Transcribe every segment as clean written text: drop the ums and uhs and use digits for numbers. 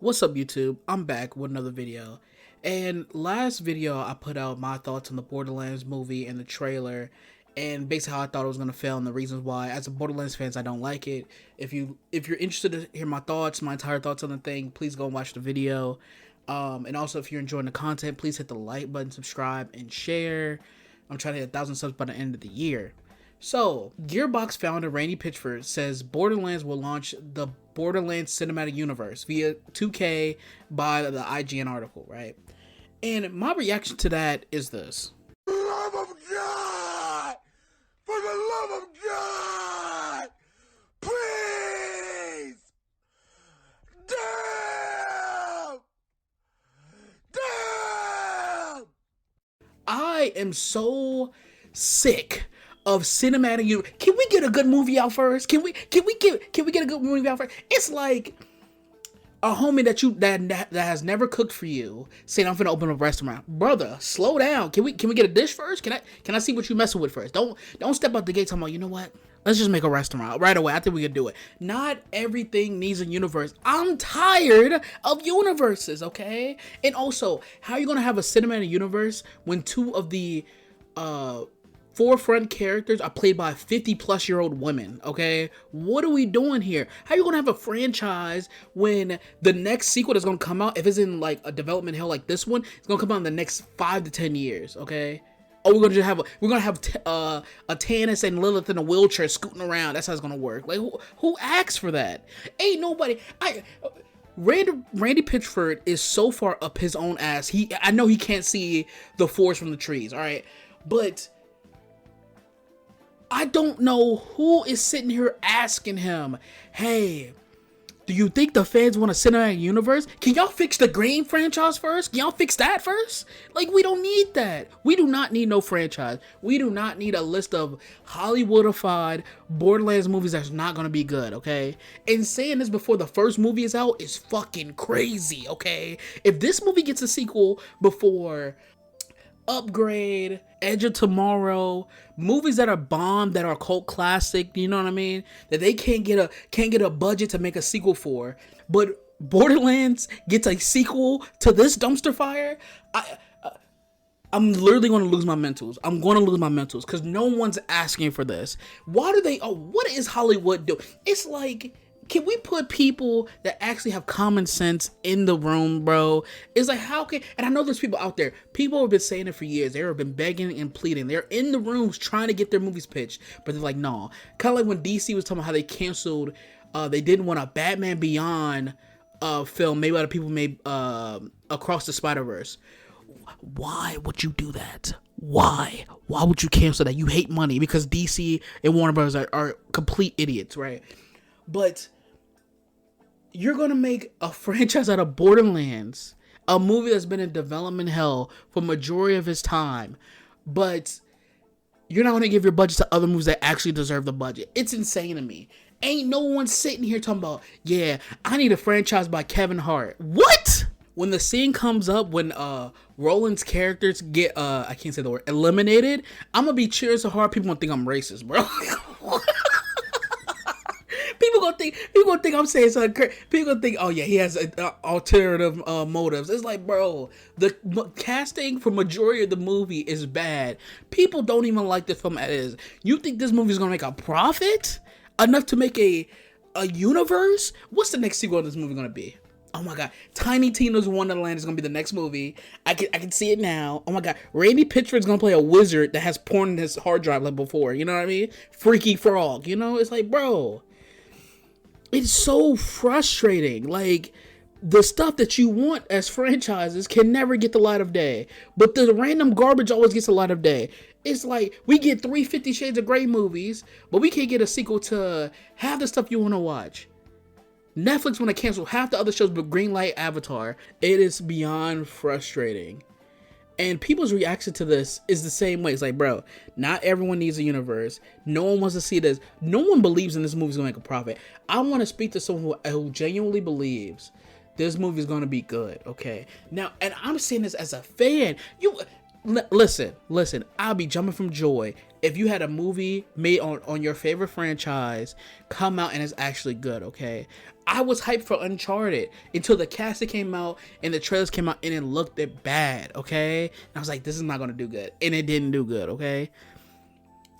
What's up, YouTube? I'm back with another video. And last video I put out my thoughts on the Borderlands movie and the trailer, and basically how I thought it was gonna fail and the reasons why. As a Borderlands fans, I don't like it. If you're interested to hear my thoughts, my entire thoughts on the thing, please go and watch the video. And also, if you're enjoying the content, please hit the like button, subscribe, and share. I'm trying to hit 1,000 subs by the end of the year. So, Gearbox founder Randy Pitchford says Borderlands will launch the Borderlands cinematic universe via 2K by the IGN article, right? And my reaction to that is this. For the love of God! For the love of God! Please! Damn! Damn! I am so sick of cinematic universe. Can we get a good movie out first? Can we get a good movie out first? It's like a homie that has never cooked for you saying, I'm gonna open a restaurant. Brother, slow down. Can we get a dish first? Can I see what you messing with first? Don't step out the gate talking about, you know what? Let's just make a restaurant right away. I think we can do it. Not everything needs a universe. I'm tired of universes, okay? And also, how are you gonna have a cinematic universe when two of the forefront characters are played by 50-plus-year-old women, okay? What are we doing here? How are you gonna have a franchise when the next sequel that's gonna come out, if it's in like a development hell like this one, it's gonna come out in the next 5 to 10 years, okay? Or we're gonna have a Tannis and Lilith in a wheelchair scooting around. That's how it's gonna work. Like who asked for that? Ain't nobody. Randy Pitchford is so far up his own ass. I know he can't see the forest from the trees. All right, but I don't know who is sitting here asking him, hey, do you think the fans want a cinematic universe? Can y'all fix the Green franchise first? Can y'all fix that first? Like, we don't need that. We do not need no franchise. We do not need a list of Hollywoodified Borderlands movies that's not going to be good, okay? And saying this before the first movie is out is fucking crazy, okay? If this movie gets a sequel before Upgrade, Edge of Tomorrow, movies that are bombed, that are cult classic, you know what I mean? That they can't get a budget to make a sequel for, but Borderlands gets a sequel to this dumpster fire. I'm literally going to lose my mentals. I'm going to lose my mentals because no one's asking for this. Why do they? Oh, what is Hollywood do? It's like, can we put people that actually have common sense in the room, bro? It's like, how can, and I know there's people out there, people have been saying it for years. They have been begging and pleading. They're in the rooms trying to get their movies pitched, but they're like, no. Kind of like when DC was talking about how they canceled, they didn't want a Batman Beyond film made by the people made Across the Spider-Verse. Why would you do that? Why? Why would you cancel that? You hate money because DC and Warner Bros. are complete idiots, right? But you're going to make a franchise out of Borderlands, a movie that's been in development hell for majority of its time, but you're not going to give your budget to other movies that actually deserve the budget. It's insane to me. Ain't no one sitting here talking about, yeah, I need a franchise by Kevin Hart. What? When the scene comes up when Roland's characters get, I can't say the word, eliminated, I'm going to be cheering so hard people gonna think I'm racist, bro. People gonna think I'm saying something crazy. People gonna think, oh yeah, he has alternative motives. It's like, bro, the casting for majority of the movie is bad. People don't even like the film as is. You think this movie is gonna make a profit enough to make a universe? What's the next sequel of this movie gonna be? Oh my god, Tiny Tina's Wonderland is gonna be the next movie. I can see it now. Oh my god, Randy Pitchford's gonna play a wizard that has porn in his hard drive like before. You know what I mean? Freaky Frog. You know, it's like, bro. It's so frustrating. Like, the stuff that you want as franchises can never get the light of day, but the random garbage always gets the light of day. It's like we get 350 Shades of Grey movies, but we can't get a sequel to half the stuff you want to watch. Netflix want to cancel half the other shows but greenlight Avatar. It is beyond frustrating. And people's reaction to this is the same way. It's like, bro, not everyone needs a universe. No one wants to see this. No one believes in this movie's going to make a profit. I want to speak to someone who genuinely believes this movie is going to be good, okay? Now, and I'm saying this as a fan. Listen. I'll be jumping from joy if you had a movie made on your favorite franchise come out and it's actually good. Okay, I was hyped for Uncharted until the casting came out and the trailers came out and it looked bad. Okay, and I was like, this is not gonna do good, and it didn't do good. Okay.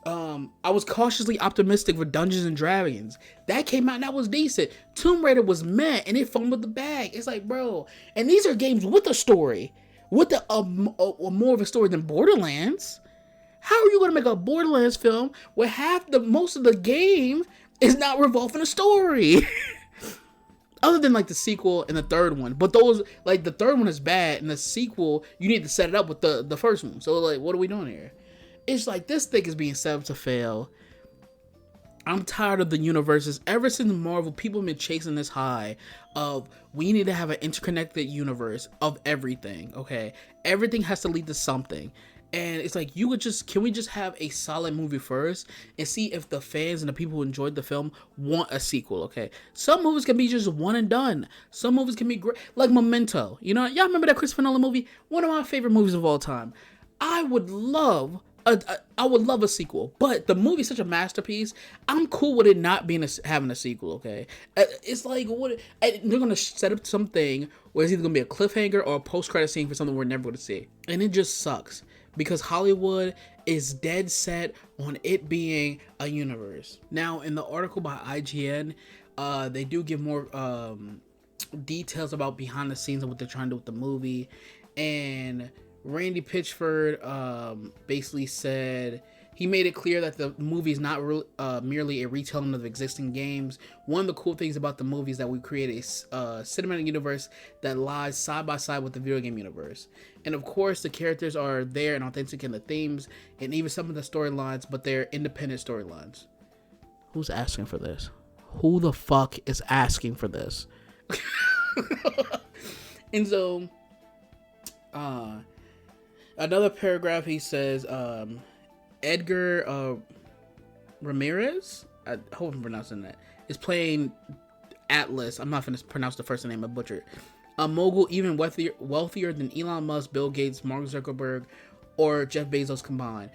I was cautiously optimistic for Dungeons and Dragons. That came out and that was decent. Tomb Raider was meh and it fumbled the bag. It's like, bro, and these are games with a story, with a more of a story than Borderlands. How are you gonna make a Borderlands film where most of the game is not revolving a story? Other than like the sequel and the third one, but those, like, the third one is bad and the sequel you need to set it up with the first one. So like, what are we doing here? It's like this thing is being set up to fail. I'm tired of the universes. Ever since Marvel, people have been chasing this high of we need to have an interconnected universe of everything. Okay, everything has to lead to something, and it's like can we just have a solid movie first and see if the fans and the people who enjoyed the film want a sequel? Okay, some movies can be just one and done. Some movies can be great, like Memento. You know, y'all remember that Christopher Nolan movie? One of my favorite movies of all time. I would love a sequel, but the movie's such a masterpiece. I'm cool with it not being having a sequel. Okay, it's like they're gonna set up something where it's either gonna be a cliffhanger or a post-credit scene for something we're never gonna see, and it just sucks because Hollywood is dead set on it being a universe. Now, in the article by IGN, they do give more details about behind the scenes of what they're trying to do with the movie, and Randy Pitchford basically said he made it clear that the movie is not merely a retelling of existing games. One of the cool things about the movie is that we create a cinematic universe that lies side by side with the video game universe. And of course, the characters are there and authentic in the themes and even some of the storylines, but they're independent storylines. Who's asking for this? Who the fuck is asking for this? And so, another paragraph, he says, Edgar Ramirez, I hope I'm pronouncing that, is playing Atlas. I'm not going to pronounce the first name, I butchered. A mogul even wealthier than Elon Musk, Bill Gates, Mark Zuckerberg, or Jeff Bezos combined.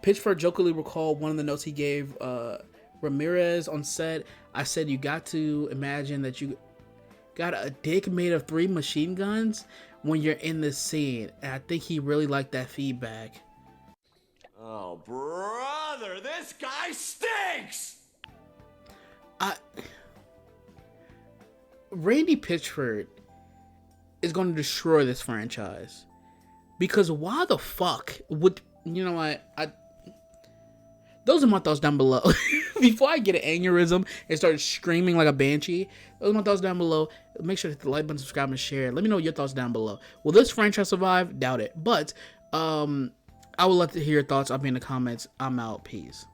Pitchford jokingly recalled one of the notes he gave Ramirez on set. I said, you got to imagine that you got a dick made of 3 machine guns when you're in this scene. And I think he really liked that feedback. Oh, brother, this guy stinks! Randy Pitchford is going to destroy this franchise. Because why the fuck would... You know what? Those are my thoughts down below. Before I get an aneurysm and start screaming like a banshee, those are my thoughts down below. Make sure to hit the like button, subscribe, and share. Let me know your thoughts down below. Will this franchise survive? Doubt it. But I would love to hear your thoughts. I'll be in the comments. I'm out. Peace.